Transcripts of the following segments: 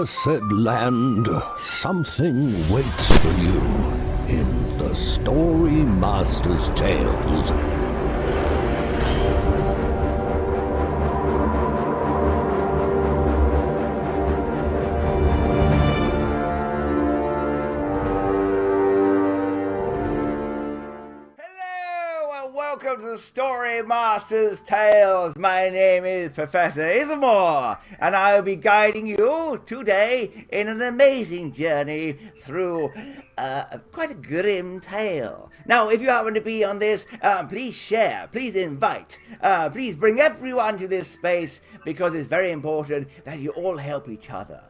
accursed land, something waits for you in the Storymaster's tales. Welcome to the Storymaster's Tales. My name is Professor Ismore, and I'll be guiding you today in an amazing journey through quite a grim tale. Now, if you happen to be on this, please share, please invite, please bring everyone to this space because it's very important that you all help each other.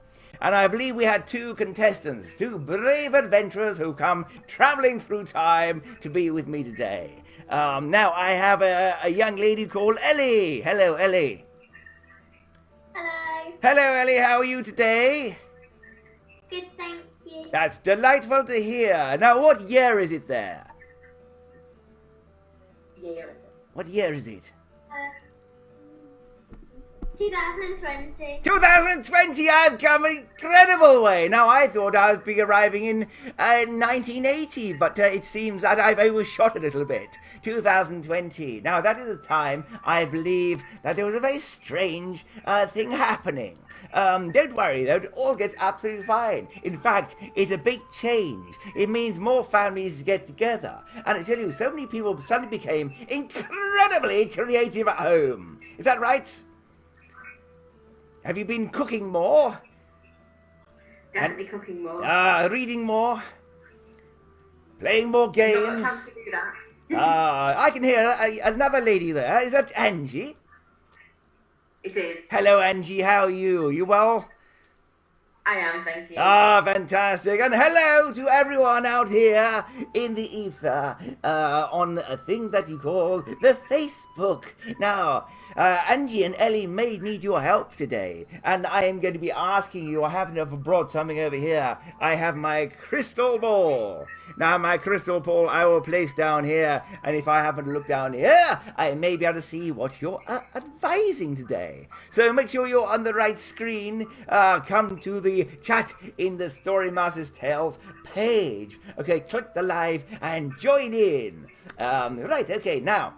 And I believe we had two contestants, two brave adventurers who've come traveling through time to be with me today. Now I have a young lady called Ellie. Hello, Ellie. Hello. Hello, Ellie. How are you today? Good, thank you. That's delightful to hear. Now, what year is it there? What year is it? 2020. 2020, I've come an incredible way. Now, I thought I would be arriving in 1980, but it seems that I've overshot a little bit. 2020. Now, that is a time, I believe, that there was a very strange thing happening. Don't worry, though, it all gets absolutely fine. In fact, it's a big change. It means more families get together. And I tell you, so many people suddenly became incredibly creative at home. Is that right? Have you been cooking more? Definitely cooking more. Reading more? Playing more games? Not got time to do that. I can hear another lady there. Is that Angie? It is. Hello, Angie. How are you? You well? I am, thank you. Fantastic. And hello to everyone out here in the ether on a thing that you call the Facebook. Now, Angie and Ellie may need your help today, and I am going to be asking you, I happen to have brought something over here. I have my crystal ball. Now, my crystal ball I will place down here, and if I happen to look down here, I may be able to see what you're advising today. So make sure you're on the right screen. Come to the chat in the Storymaster's Tales page. Okay, click the live and join in. Right, okay, now,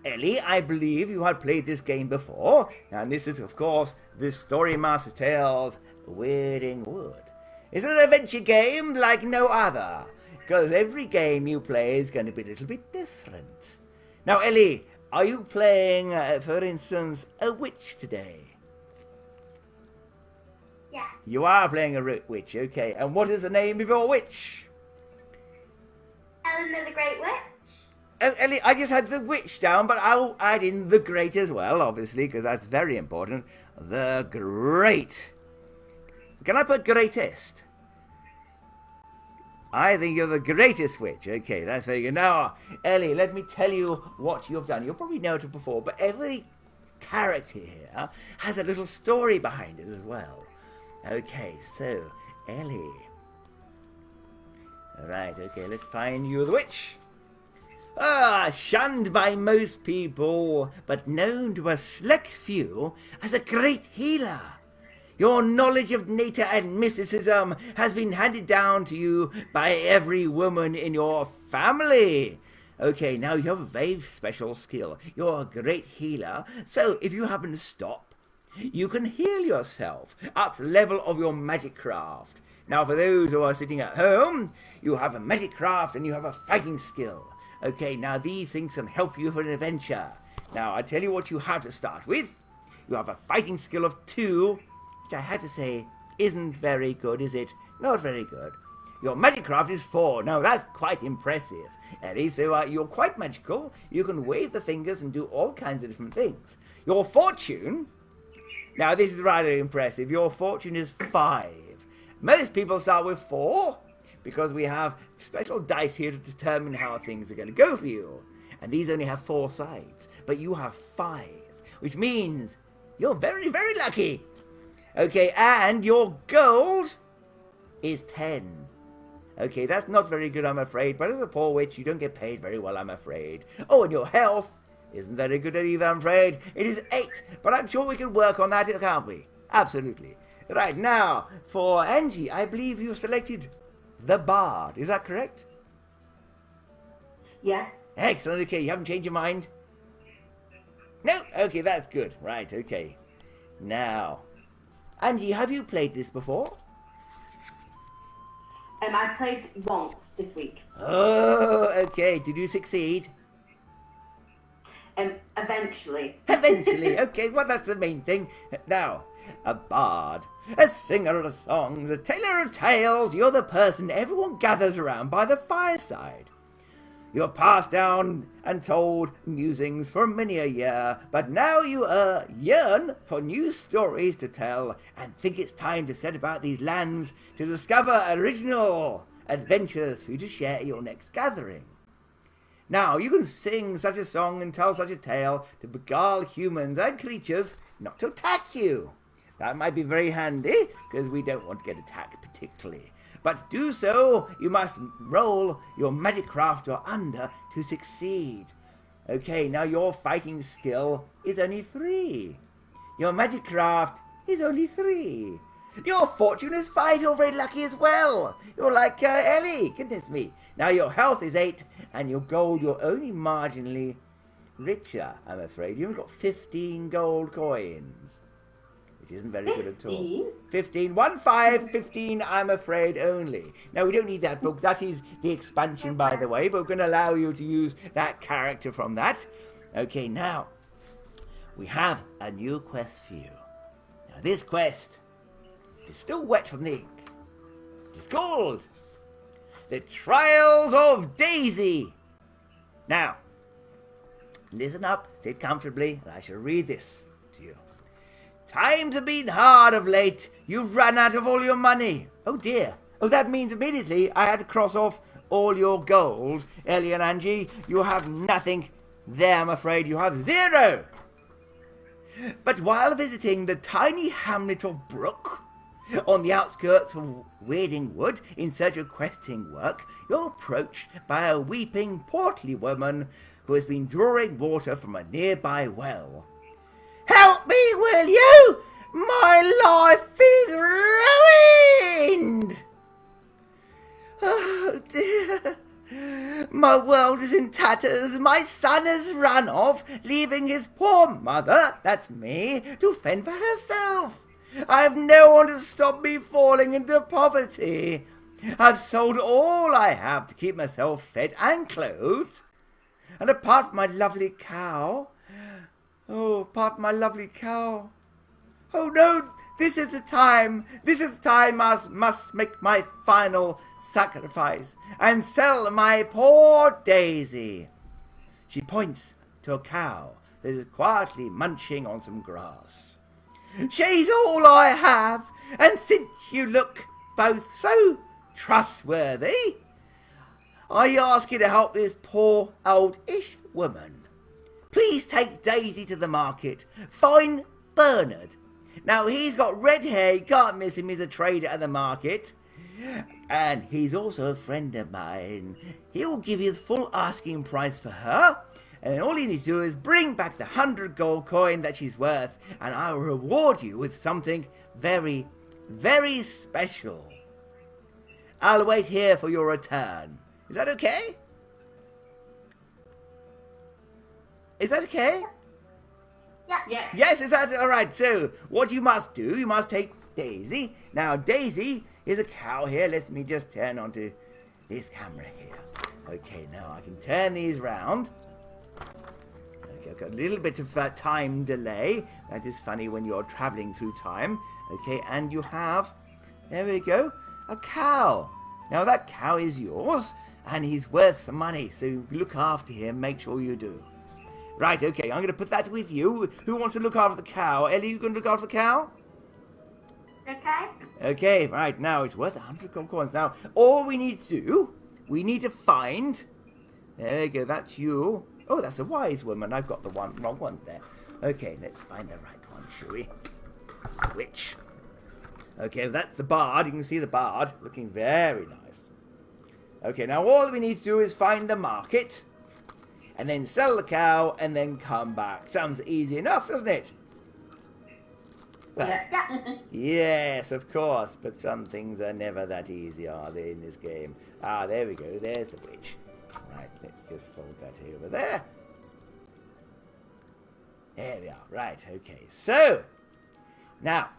Ellie, I believe you had played this game before, and this is, of course, the Storymaster's Tales Wedding Wood. It's an adventure game like no other, because every game you play is going to be a little bit different. Now, Ellie, are you playing, for instance, a witch today? Yeah. You are playing a witch, okay. And what is the name of your witch? Eleanor the Great Witch. Ellie, I just had the witch down, but I'll add in the great as well, obviously, because that's very important. The great. Can I put greatest? I think you're the greatest witch. Okay, that's very good. Now, Ellie, let me tell you what you've done. You'll probably know it before, but every character here has a little story behind it as well. Okay, so, Ellie. Alright, okay, let's find you the witch. Shunned by most people, but known to a select few as a great healer. Your knowledge of nature and mysticism has been handed down to you by every woman in your family. Okay, now you have a very special skill. You're a great healer, so if you happen to stop, you can heal yourself up to the level of your magic craft. Now, for those who are sitting at home, you have a magic craft and you have a fighting skill. Okay, now these things can help you for an adventure. Now, I tell you what you have to start with. You have a fighting skill of 2, which I had to say isn't very good, is it? Not very good. Your magic craft is 4. Now, that's quite impressive, Ellie. So you're quite magical. You can wave the fingers and do all kinds of different things. Your fortune... Now, this is rather impressive. Your fortune is 5. Most people start with 4 because we have special dice here to determine how things are going to go for you. And these only have 4 sides. But you have 5, which means you're very, very lucky. Okay, and your gold is 10. Okay, that's not very good, I'm afraid. But as a poor witch, you don't get paid very well, I'm afraid. Oh, and your health isn't very good either, I'm afraid. It is 8, but I'm sure we can work on that, can't we? Absolutely. Right, now, for Angie, I believe you selected the Bard. Is that correct? Yes. Excellent, okay, you haven't changed your mind? No? Okay, that's good. Right, okay. Now, Angie, have you played this before? I played once this week. Oh, okay. Did you succeed? Eventually. Eventually. Okay, well, that's the main thing. Now, a bard, a singer of songs, a teller of tales. You're the person everyone gathers around by the fireside. You're passed down and told musings for many a year, but now you yearn for new stories to tell and think it's time to set about these lands to discover original adventures for you to share at your next gathering. Now, you can sing such a song and tell such a tale to beguile humans and creatures not to attack you. That might be very handy, because we don't want to get attacked particularly. But to do so, you must roll your magic craft or under to succeed. Okay, now your fighting skill is only 3. Your magic craft is only 3. Your fortune is 5. You're very lucky as well. You're like Ellie. Goodness me. Now your health is 8, and your gold, you're only marginally richer, I'm afraid. You've got 15 gold coins, which isn't very good at all. 15. 15, I'm afraid, only. Now, we don't need that book. That is the expansion, by the way, but we're going to allow you to use that character from that. Okay, now, we have a new quest for you. Now, this quest is still wet from the ink. It is called The Trials of Daisy. Now, listen up, sit comfortably, and I shall read this to you. Times have been hard of late. You've run out of all your money. Oh dear. Oh, that means immediately I had to cross off all your gold. Ellie and Angie, you have nothing there, I'm afraid. You have 0. But while visiting the tiny hamlet of Brook, on the outskirts of Weirding Wood, in search of questing work, you're approached by a weeping, portly woman who has been drawing water from a nearby well. Help me, will you? My life is ruined! Oh, dear. My world is in tatters. My son has run off, leaving his poor mother, that's me, to fend for herself. I have no one to stop me falling into poverty. I've sold all I have to keep myself fed and clothed. And apart from my lovely cow... Oh, apart from my lovely cow... Oh no, this is the time. This is the time I must make my final sacrifice and sell my poor Daisy. She points to a cow that is quietly munching on some grass. She's all I have, and since you look both so trustworthy, I ask you to help this poor old-ish woman. Please take Daisy to the market. Find Bernard. Now, he's got red hair, you can't miss him, he's a trader at the market. And he's also a friend of mine. He'll give you the full asking price for her. And all you need to do is bring back the 100 gold coin that she's worth, and I will reward you with something very, very special. I'll wait here for your return. Is that okay? Is that okay? Yeah. Yes, is that all right? So, what you must do, you must take Daisy. Now, Daisy is a cow here. Let me just turn onto this camera here. Okay, now I can turn these round. Okay, I've got a little bit of time delay. That is funny when you're traveling through time. Okay, and you have, there we go, a cow. Now, that cow is yours, and he's worth some money. So, look after him. Make sure you do. Right, okay, I'm going to put that with you. Who wants to look after the cow? Ellie, you going to look after the cow? Okay. Okay, right, now it's worth 100 gold coins. Now, all we need to do, we need to find... There we go, that's you. Oh, that's a wise woman. I've got the wrong one there. Okay, let's find the right one, shall we? Which? Okay, that's the bard. You can see the bard looking very nice. Okay, now all we need to do is find the market... and then sell the cow, and then come back. Sounds easy enough, doesn't it? But, Yeah. yes, of course, but some things are never that easy, are they, in this game? Ah, there we go. There's the witch. Right, let's just fold that over there. There we are. Right, okay. So, now,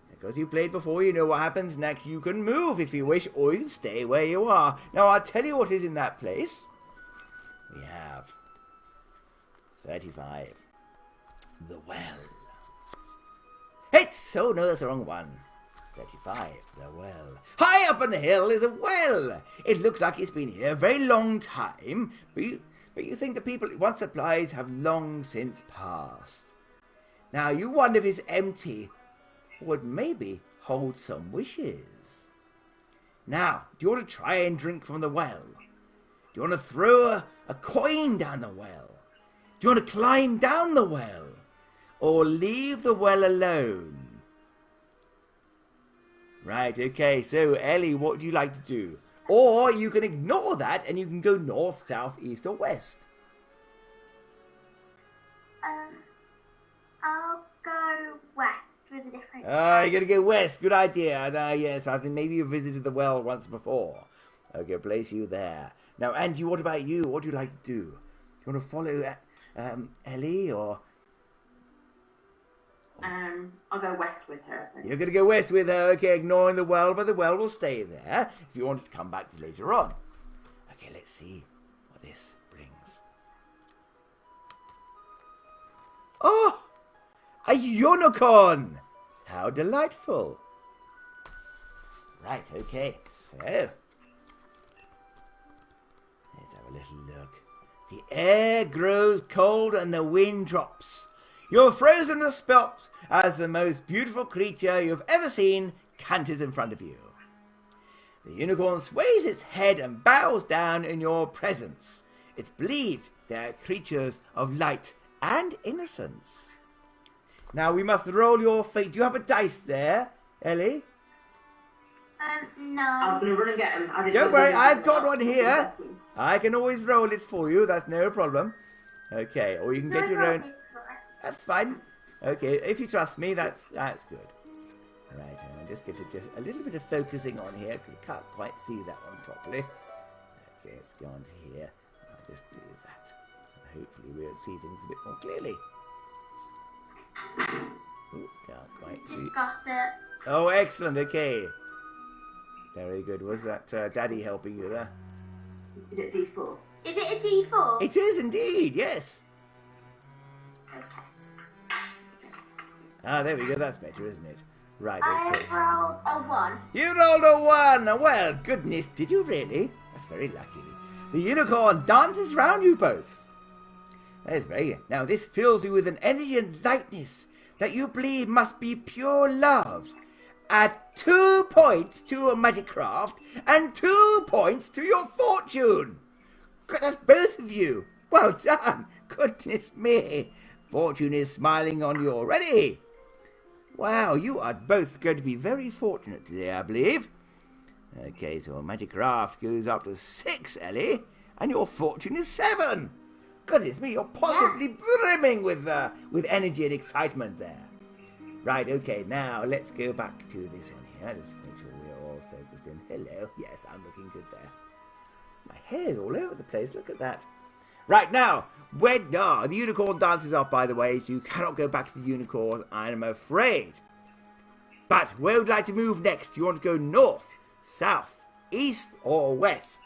because you played before, you know what happens next. You can move if you wish, or you can stay where you are. Now, I'll tell you what is in that place. We have 35. The well. Oh no, that's the wrong one. 35. The well. High up on the hill is a well. It looks like it's been here a very long time, but you think the people it once supplied have long since passed. Now, you wonder if it's empty, or would maybe hold some wishes. Now, do you want to try and drink from the well? Do you want to throw a coin down the well? Do you want to climb down the well? Or leave the well alone? Right, okay, so Ellie, what would you like to do? Or you can ignore that and you can go north, south, east, or west. I'll go west with a different. You're going to go west. Good idea. Yes, I think maybe you visited the well once before. Okay, place you there. Now, Angie, what about you? What do you like to do? Do you want to follow Ellie, or... I'll go west with her. I think. You're going to go west with her, okay, ignoring the well, but the well will stay there if you want to come back to later on. Okay, let's see what this brings. Oh! A unicorn! How delightful. Right, okay, so... let's have a little look. The air grows cold and the wind drops. You're frozen to the spot as the most beautiful creature you've ever seen canters in front of you. The unicorn sways its head and bows down in your presence. It's believed they are creatures of light and innocence. Now we must roll your fate. Do you have a dice there, Ellie? No. I'm going to run and get him. Don't worry, I've got one here. I can always roll it for you. That's no problem. Okay, or you can get your own. That's fine. Okay, if you trust me, that's good. Right, I'll just get just a little bit of focusing on here because I can't quite see that one properly. Okay, let's go on to here. I'll just do that. And hopefully we'll see things a bit more clearly. Ooh, can't quite see. Just got it. Oh, excellent. Okay. Very good. Was that Daddy helping you there? Is it D4? Is it a D4? It is indeed, yes. Okay. Ah, there we go. That's better, isn't it? Right, I okay. rolled a 1. You rolled a 1! Well, goodness, did you really? That's very lucky. The unicorn dances round you both. That is very good. Now, this fills you with an energy and lightness that you believe must be pure love. Add 2 points to your magic craft and 2 points to your fortune. That's both of you. Well done. Goodness me. Fortune is smiling on you already. Wow, you are both going to be very fortunate today, I believe. Okay, so magic craft goes up to 6, Ellie, and your fortune is 7. Goodness me, you're positively brimming with energy and excitement there. Right, okay, now let's go back to this one here. Let's make sure we're all focused in. Hello, yes, I'm looking good there. My hair's all over the place, look at that. Right, now, the unicorn dances off, by the way, so you cannot go back to the unicorn, I'm afraid. But where would you like to move next? Do you want to go north, south, east, or west?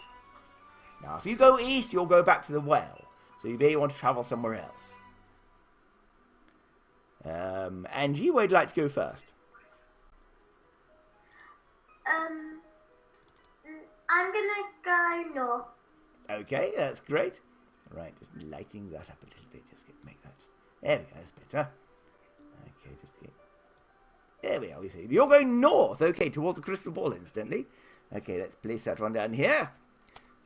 Now, if you go east, you'll go back to the well, so you may want to travel somewhere else. Angie, where would you like to go first? I'm gonna go north. Okay, that's great. Right, just lighting that up a little bit. Just make that. There we go. That's better. Okay, there we are. We see you're going north. Okay, towards the crystal ball instantly. Okay, let's place that one down here.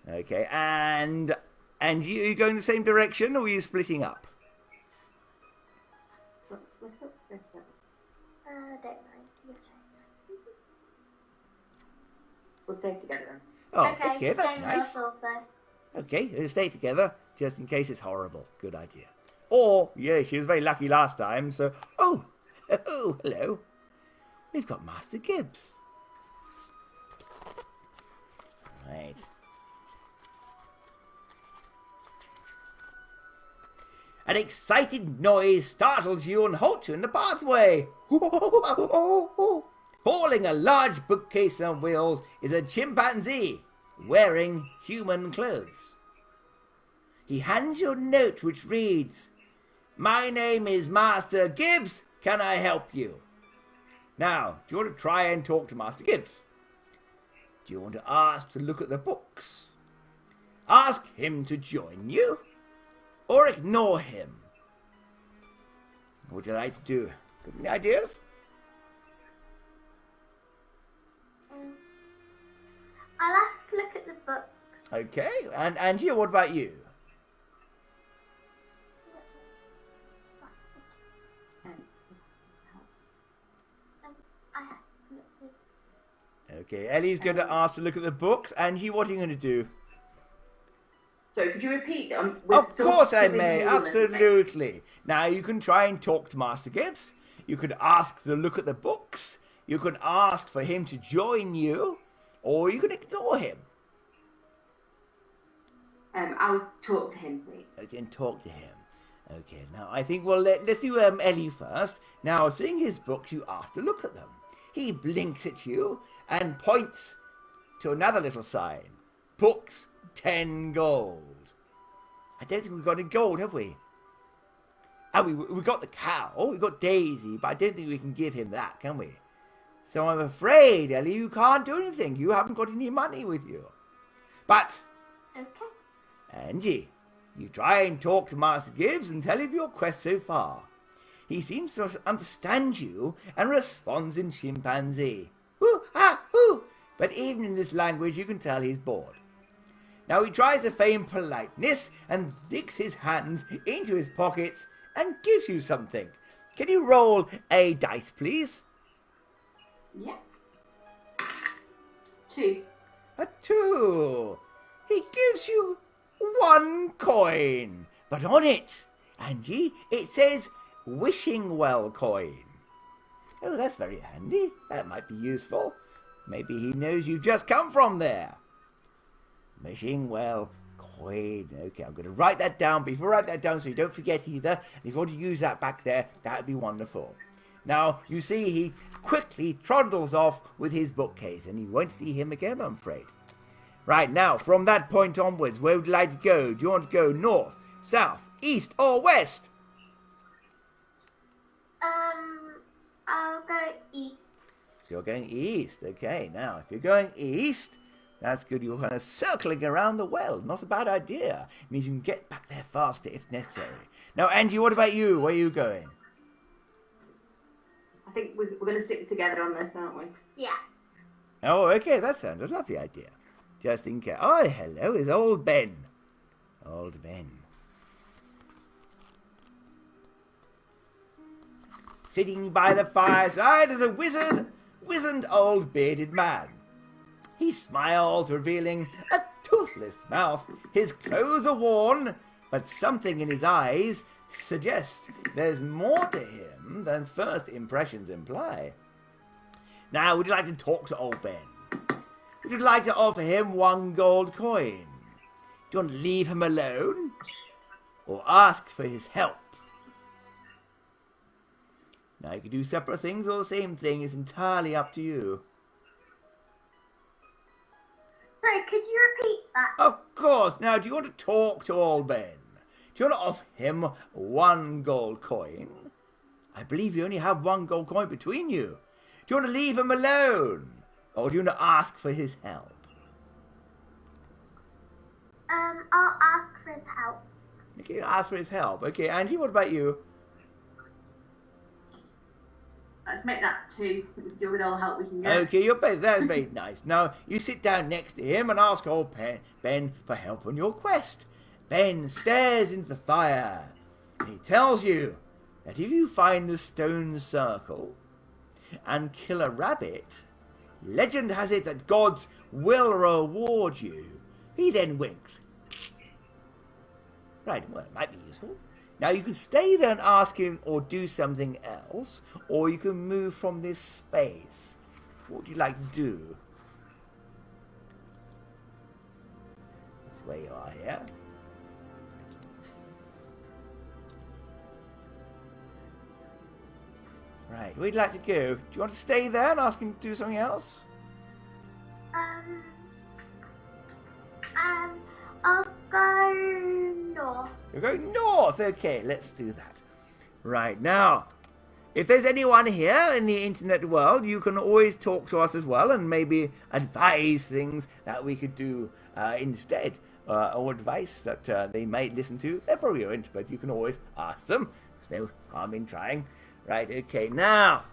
Okay, and you, are you going the same direction, or are you splitting up? Let's split up. Don't mind. Your choice. We'll stay together then. Oh, okay, that's stay nice. north also. Okay, we'll stay together just in case it's horrible. Good idea. Or, yeah, she was very lucky last time, so... Oh, Oh, hello. We've got Master Gibbs. Right. An excited noise startles you and halts you in the pathway. Hauling a large bookcase on wheels is a chimpanzee wearing human clothes. He hands you a note which reads, "My name is Master Gibbs. Can I help you?" Now, do you want to try and talk to Master Gibbs? Do you want to ask to look at the books? Ask him to join you? Or ignore him? What would you like to do? Got any ideas? I'll ask to look at the book. Okay, and Angie, what about you? I have to look at Okay, Ellie's going to ask to look at the books. Angie, what are you going to do? So could you repeat? Of course I may, absolutely. Now you can try and talk to Master Gibbs. You could ask to look at the books. You could ask for him to join you. Or you can ignore him. I'll talk to him, please. Okay, and talk to him. Okay, now I think, well, let's do Ellie first. Now, seeing his books, you ask to look at them. He blinks at you and points to another little sign. Books, 10 gold. I don't think we've got any gold, have we? Oh, we got the cow, we got Daisy, but I don't think we can give him that, can we? So I'm afraid, Ellie, you can't do anything. You haven't got any money with you. But, Okay. Angie, you try and talk to Master Gibbs and tell him your quest so far. He seems to understand you and responds in chimpanzee. Hoo, ha, hoo. But even in this language, you can tell he's bored. Now he tries to feign politeness and digs his hands into his pockets and gives you something. Can you roll a dice, please? Yeah. 2. A 2. He gives you 1 coin. But on it, Angie, it says wishing well coin. Oh, that's very handy. That might be useful. Maybe he knows you've just come from there. Wishing well coin. Okay, I'm going to write that down. Before I write that down so you don't forget either. And if you want to use that back there, that would be wonderful. Now, you see, he quickly trundles off with his bookcase, and you won't see him again, I'm afraid. Right, now, from that point onwards, where would you like to go? Do you want to go north, south, east, or west? I'll go east. You're going east. Okay, now, if you're going east, that's good. You're kind of circling around the well. Not a bad idea. It means you can get back there faster if necessary. Now, Angie, what about you? Where are you going? I think we're going to stick together on this, aren't we? Yeah. Oh, okay, that sounds a lovely idea. Just in case. Oh, hello, is old Ben. Old Ben. Sitting by the fireside is a wizened old bearded man. He smiles, revealing a toothless mouth. His clothes are worn, but something in his eyes suggests there's more to him than first impressions imply. Now, would you like to talk to old Ben? Would you like to offer him 1 gold coin? Do you want to leave him alone? Or ask for his help? Now, you can do separate things or the same thing. It's entirely up to you. Sorry, could you repeat that? Of course. Now, do you want to talk to old Ben? Do you want to offer him 1 gold coin? I believe you only have 1 gold coin between you. Do you want to leave him alone? Or do you want to ask for his help? I'll ask for his help. Okay, ask for his help. Okay, Angie, what about you? Let's make that 2. Do with all the help we can get. Okay, that's very nice. Now, you sit down next to him and ask old Ben for help on your quest. Ben stares into the fire. And he tells you that if you find the stone circle and kill a rabbit, legend has it that gods will reward you. He then winks. Right, well, it might be useful. Now you can stay there and ask him or do something else, or you can move from this space. What would you like to do? That's where you are here. Right, where'd you like to go? Do you want to stay there and ask him to do something else? I'll go north. You're going north. Okay, let's do that. Right, now, if there's anyone here in the internet world, you can always talk to us as well and maybe advise things that we could do instead. Or advice that they might listen to. They probably won't, but you can always ask them. There's no harm in trying. Right, okay, now,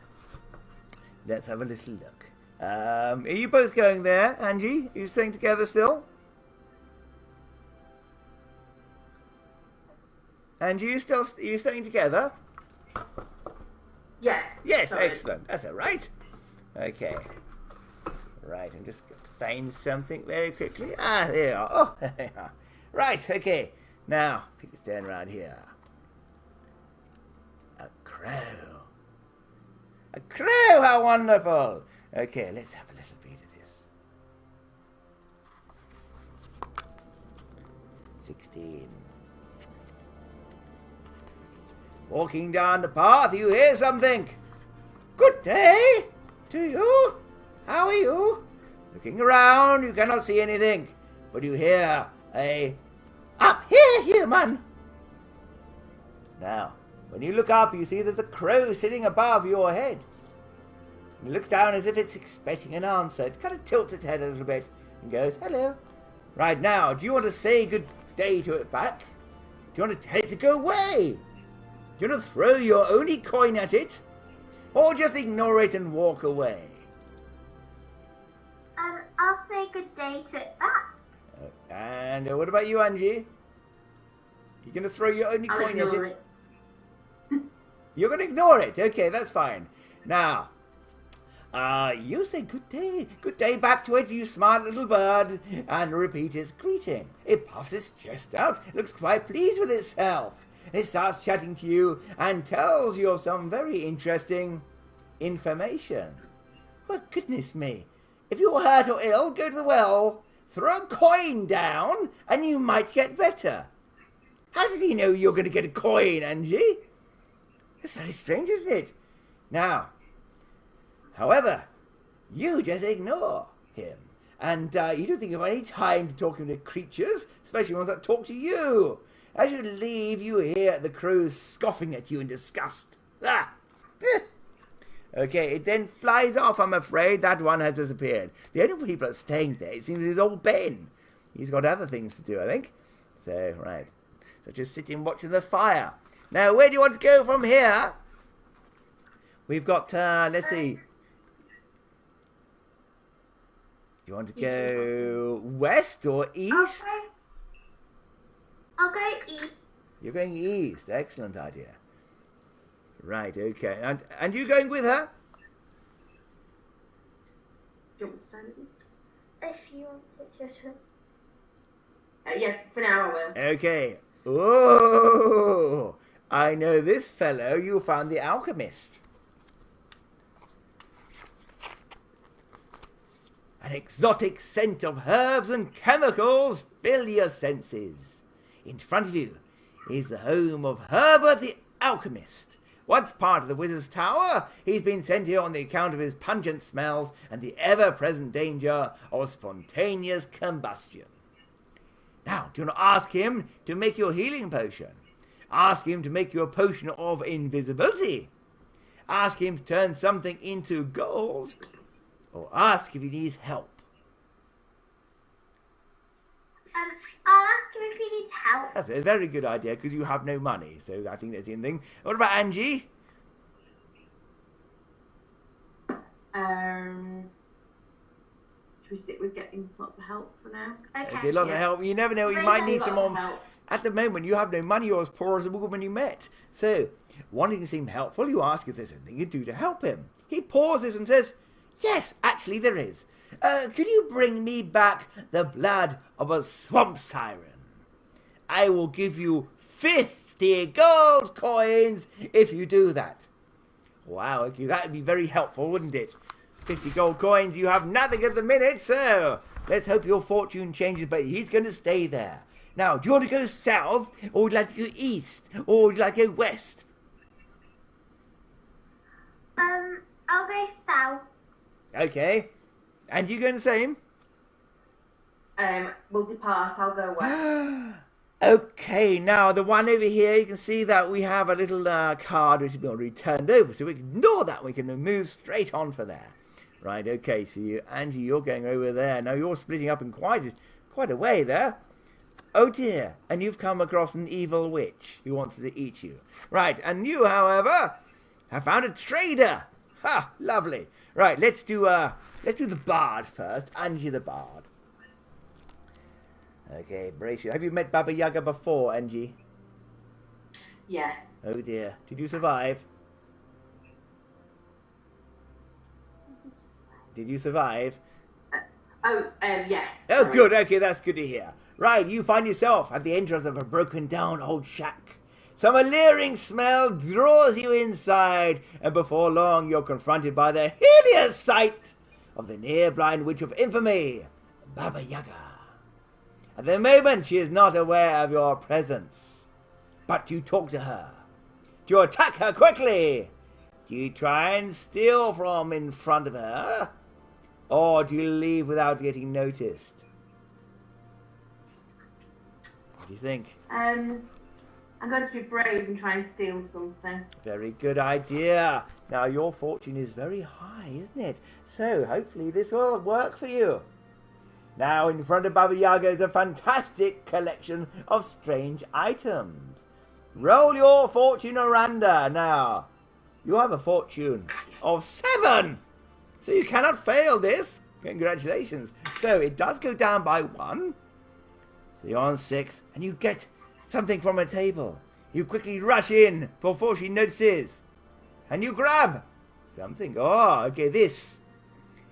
let's have a little look. Are you both going there, Angie? Are you staying together still? Angie, are you staying together? Yes. Yes, sorry. excellent. That's all right. Okay. Right, I'm just going to find something very quickly. Ah, there you are. Oh, there you are. Right, okay. Now, please stand around here. A crow. A crow, how wonderful. Okay, let's have a little bit of this. 16. Walking down the path, you hear something. Good day to you. How are you? Looking around, you cannot see anything, but you hear a "Up here, human!" Now, when you look up, you see there's a crow sitting above your head. It looks down as if it's expecting an answer. It kind of tilts its head a little bit and goes, "Hello." Right now, do you want to say good day to it back? Do you want to tell it to go away? Do you want to throw your only coin at it? Or just ignore it and walk away? I'll say good day to it back. And what about you, Angie? You're going to throw your only I'll coin at ignore it? You're going to ignore it. Okay, that's fine. Now, you say good day back to it, you smart little bird, and repeat its greeting. It puffs its chest out, looks quite pleased with itself. It starts chatting to you and tells you of some very interesting information. Well, goodness me. If you're hurt or ill, go to the well, throw a coin down, and you might get better. How did he know you're going to get a coin, Angie? That's very strange, isn't it? Now, however, you just ignore him. And you don't think of any time to talking to creatures, especially ones that talk to you. As you leave, you hear the crow scoffing at you in disgust. Ah! Okay, it then flies off, I'm afraid. That one has disappeared. The only people that are staying there, it seems, is old Ben. He's got other things to do, I think. So, right. So just sitting watching the fire. Now, where do you want to go from here? We've got, let's see. Do you want to go west or east? Okay. I'll go east. You're going east. Excellent idea. Right, okay. And you going with her? Do you want me to stand with you? If you want it, your turn. Yeah, for now I will. Okay. Oh, I know this fellow. You found the alchemist. An exotic scent of herbs and chemicals fill your senses. In front of you is the home of Herbert the Alchemist. Once part of the Wizard's Tower, he's been sent here on the account of his pungent smells and the ever-present danger of spontaneous combustion. Now, do you want to ask him to make you a healing potion? Ask him to make you a potion of invisibility? Ask him to turn something into gold? Or ask if he needs help? I'll ask him if he needs help. That's a very good idea, because you have no money, so I think that's the only thing. What about Angie? Should we stick with getting lots of help for now? Okay. Lots of help. You never know, you might need some more. Help. At the moment, you have no money. You're as poor as the woman you met. So, wanting to seem helpful, you ask if there's anything you do to help him. He pauses and says, "Yes, actually there is. Could you bring me back the blood of a swamp siren? I will give you 50 50 gold coins if you do that. Wow, okay, that would be very helpful, wouldn't it? 50 gold coins, you have nothing at the minute, so let's hope your fortune changes, but he's going to stay there. Now, do you want to go south, or would you like to go east, or would you like to go west? I'll go south. Okay. And you going the same? We'll depart. I'll go west. Okay, now the one over here, you can see that we have a little card which has been already turned over, so we can ignore that. We can move straight on for there. Right, okay, so you, Angie, you're going over there. Now you're splitting up in quite a way there. Oh dear, and you've come across an evil witch who wants to eat you. Right, and you, however, have found a trader. Ha, lovely. Right, let's do the bard first. Angie the bard. Okay, brace you. Have you met Baba Yaga before, Angie? Yes. Oh dear. Did you survive? Did you survive? Yes. Oh, sorry. good. Okay, that's good to hear. Right, you find yourself at the entrance of a broken down old shack. Some alluring smell draws you inside, and before long you're confronted by the hideous sight of the near-blind witch of infamy, Baba Yaga. At the moment, she is not aware of your presence, but you talk to her. Do you attack her quickly? Do you try and steal from in front of her? Or do you leave without getting noticed? What do you think? I'm going to be brave and try and steal something. Very good idea. Now, your fortune is very high, isn't it? So, hopefully this will work for you. Now, in front of Baba Yaga is a fantastic collection of strange items. Roll your fortune, Aranda. Now, you have a fortune of 7. So you cannot fail this. Congratulations. So it does go down by 1. So you're on 6, and you get something from a table. You quickly rush in before she notices, and you grab something. Oh, okay, this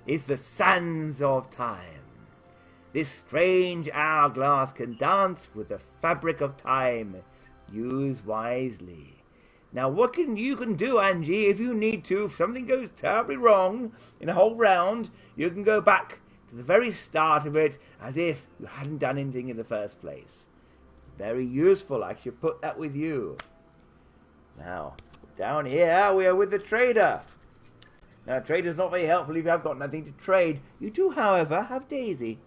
is the sands of time. This strange hourglass can dance with the fabric of time. Use wisely. Now, what you can do, Angie, if you need to, if something goes terribly wrong in a whole round, you can go back to the very start of it as if you hadn't done anything in the first place. Very useful. I should put that with you. Now, down here we are with the trader. Now, trader's not very helpful if you have got nothing to trade. You do, however, have Daisy.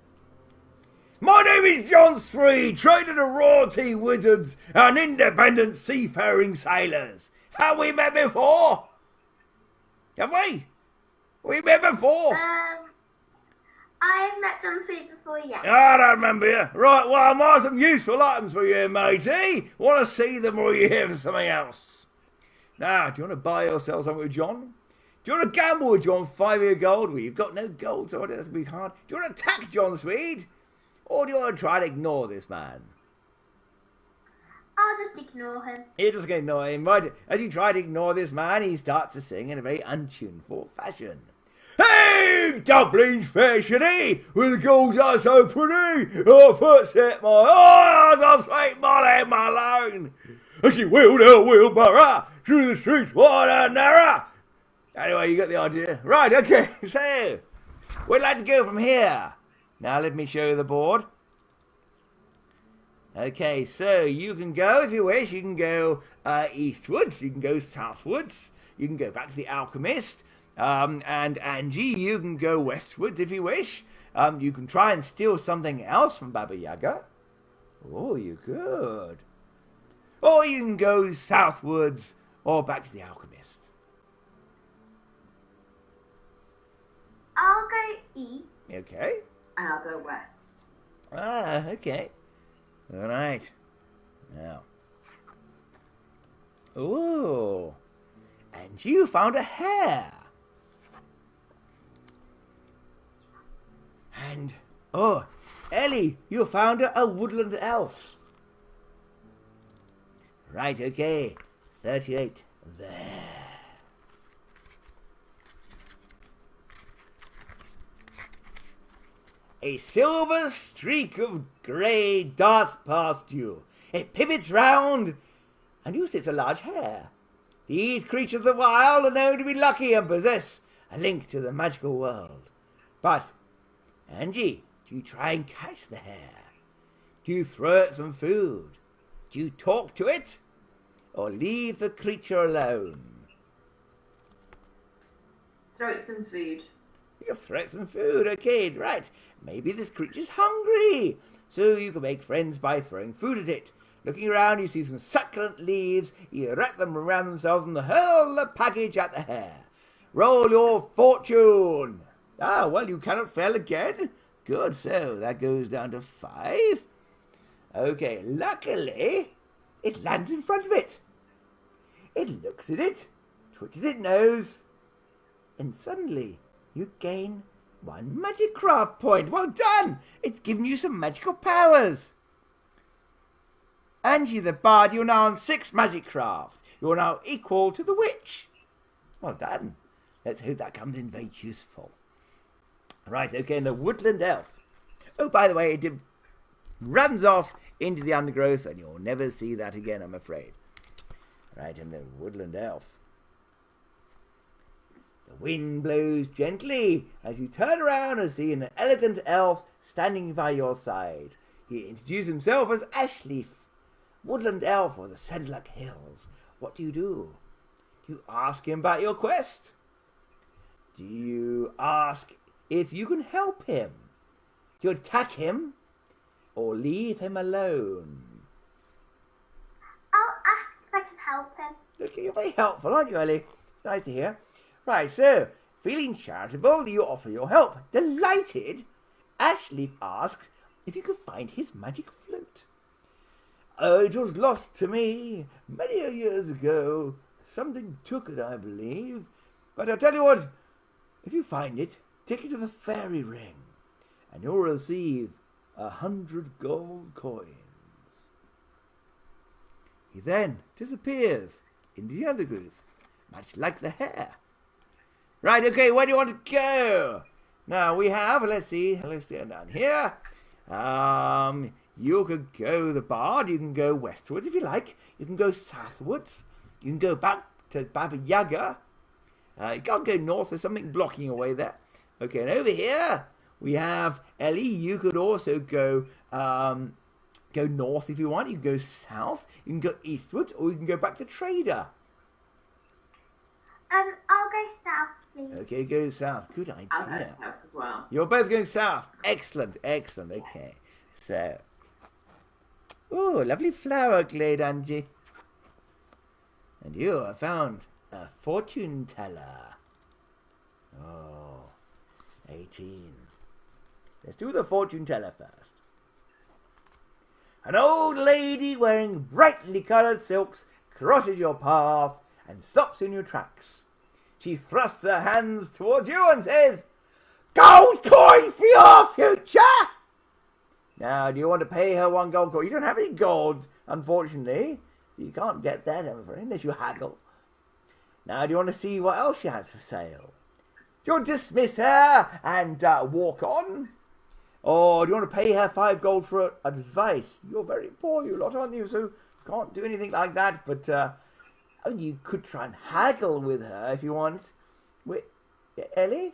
My name is John Three, trader to royalty wizards and independent seafaring sailors. Have we met before? Have we? We met before? I've met John Sweet before, yeah. I don't remember you. Right, well, I might have some useful items for you, matey. Want to see them, or are you here for something else? Now, do you want to buy or sell something with John? Do you want to gamble with John 5 gold? Well, you've got no gold, so it has to be hard. Do you want to attack John Swede? Or do you want to try to ignore this man? I'll just ignore him. You're just going to ignore him, right? As you try to ignore this man, he starts to sing in a very untuneful fashion. Hey, Dublin's fair city, where the girls are so pretty. Oh, first set my eyes on sweet Molly Malone. And she wheeled her wheelbarrow through the streets wide and narrow. Anyway, you got the idea. Right, okay, so we'd like to go from here. Now let me show you the board. Okay, so you can go, if you wish, you can go eastwards, you can go southwards, you can go back to the Alchemist, and Angie, you can go westwards if you wish. You can try and steal something else from Baba Yaga. Oh, you could. Or you can go southwards or back to the Alchemist. I'll go east. Okay. And I'll go west. Ah, okay. All right. Now. Ooh. And you found a hare. And, oh, Ellie, you found a woodland elf. Right, okay. 38. There. A silver streak of grey darts past you. It pivots round and you sit a large hare. These creatures of the wild are known to be lucky and possess a link to the magical world. But, Angie, do you try and catch the hare? Do you throw it some food? Do you talk to it? Or leave the creature alone? Throw it some food. You throw it some food, okay, right. Maybe this creature's hungry. So you can make friends by throwing food at it. Looking around, you see some succulent leaves. You wrap them around themselves and hurl the package at the hare. Roll your fortune. Ah, well, you cannot fail again. Good, so that goes down to 5. Okay, luckily, it lands in front of it. It looks at it, twitches its nose, and suddenly you gain 1 magic craft point. Well done! It's given you some magical powers. Angie the Bard, you're now on 6 magic craft. You're now equal to the witch. Well done. Let's hope that comes in very useful. Right, okay, and the woodland elf. Oh, by the way, it runs off into the undergrowth, and you'll never see that again, I'm afraid. Right, and the woodland elf. The wind blows gently as you turn around and see an elegant elf standing by your side. He introduced himself as Ashleaf, woodland elf of the Sandluck Hills. What do? Do you ask him about your quest? Do you ask if you can help him? Do you attack him? Or leave him alone? I'll ask if I can help him. Look, you're very helpful, aren't you, Ellie? It's nice to hear. Right, so, feeling charitable, you offer your help. Delighted, Ashleaf asks if you could find his magic flute. It was lost to me many years ago. Something took it, I believe. But I'll tell you what, if you find it, take it to the fairy ring, and you'll receive 100 gold coins. He then disappears into the undergrowth, much like the hare. Right, okay, where do you want to go? Now we have, let's see down here. You could go the Bard, you can go westwards if you like. You can go southwards. You can go back to Baba Yaga. You can't go north, there's something blocking your way there. Okay, and over here we have Ellie. You could also go north if you want. You can go south. You can go eastwards, or you can go back to Trader. I'll go south, please. Okay, go south. Good idea. I'll go south as well. You're both going south. Excellent, excellent. Okay, so, oh, lovely flower glade, Angie. And you have found a fortune teller. Oh, 18. Let's do the fortune teller first. An old lady wearing brightly coloured silks crosses your path and stops in your tracks. She thrusts her hands towards you and says, "Gold coin for your future!" Now, do you want to pay her 1 gold coin? You don't have any gold, unfortunately, so you can't get that, I'm afraid, unless you haggle. Now, do you want to see what else she has for sale? Do you want to dismiss her and walk on? Or do you want to pay her 5 gold for advice? You're very poor, you lot, aren't you? So you can't do anything like that. But you could try and haggle with her if you want. Wait, Ellie?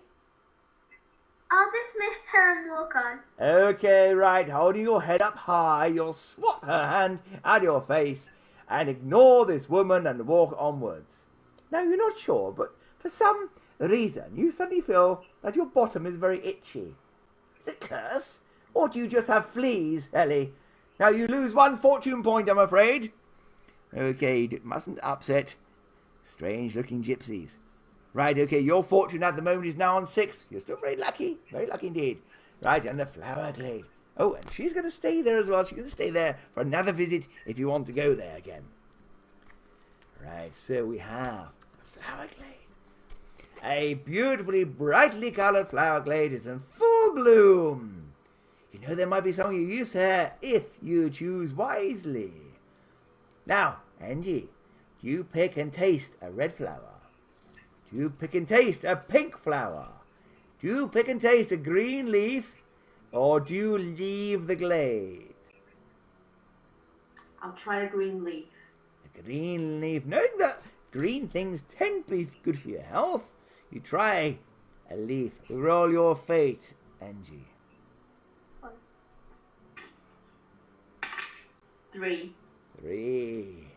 I'll dismiss her and walk on. Okay, right. Holding your head up high, you'll swat her hand at your face and ignore this woman and walk onwards. Now, you're not sure, but for some reason, you suddenly feel that your bottom is very itchy. Is it a curse? Or do you just have fleas, Ellie? Now, you lose 1 fortune point, I'm afraid. Okay, mustn't upset strange-looking gypsies. Right, okay, your fortune at the moment is now on 6. You're still very lucky indeed. Right, and the flower glade. Oh, and she's going to stay there as well. She's going to stay there for another visit if you want to go there again. Right, so we have the flower glade. A beautifully, brightly coloured flower glade is in full bloom. You know there might be some you use here if you choose wisely. Now, Angie, do you pick and taste a red flower? Do you pick and taste a pink flower? Do you pick and taste a green leaf? Or do you leave the glade? I'll try a green leaf. A green leaf. Knowing that green things tend to be good for your health, you try a leaf. Roll your fate, Angie. 3. 3.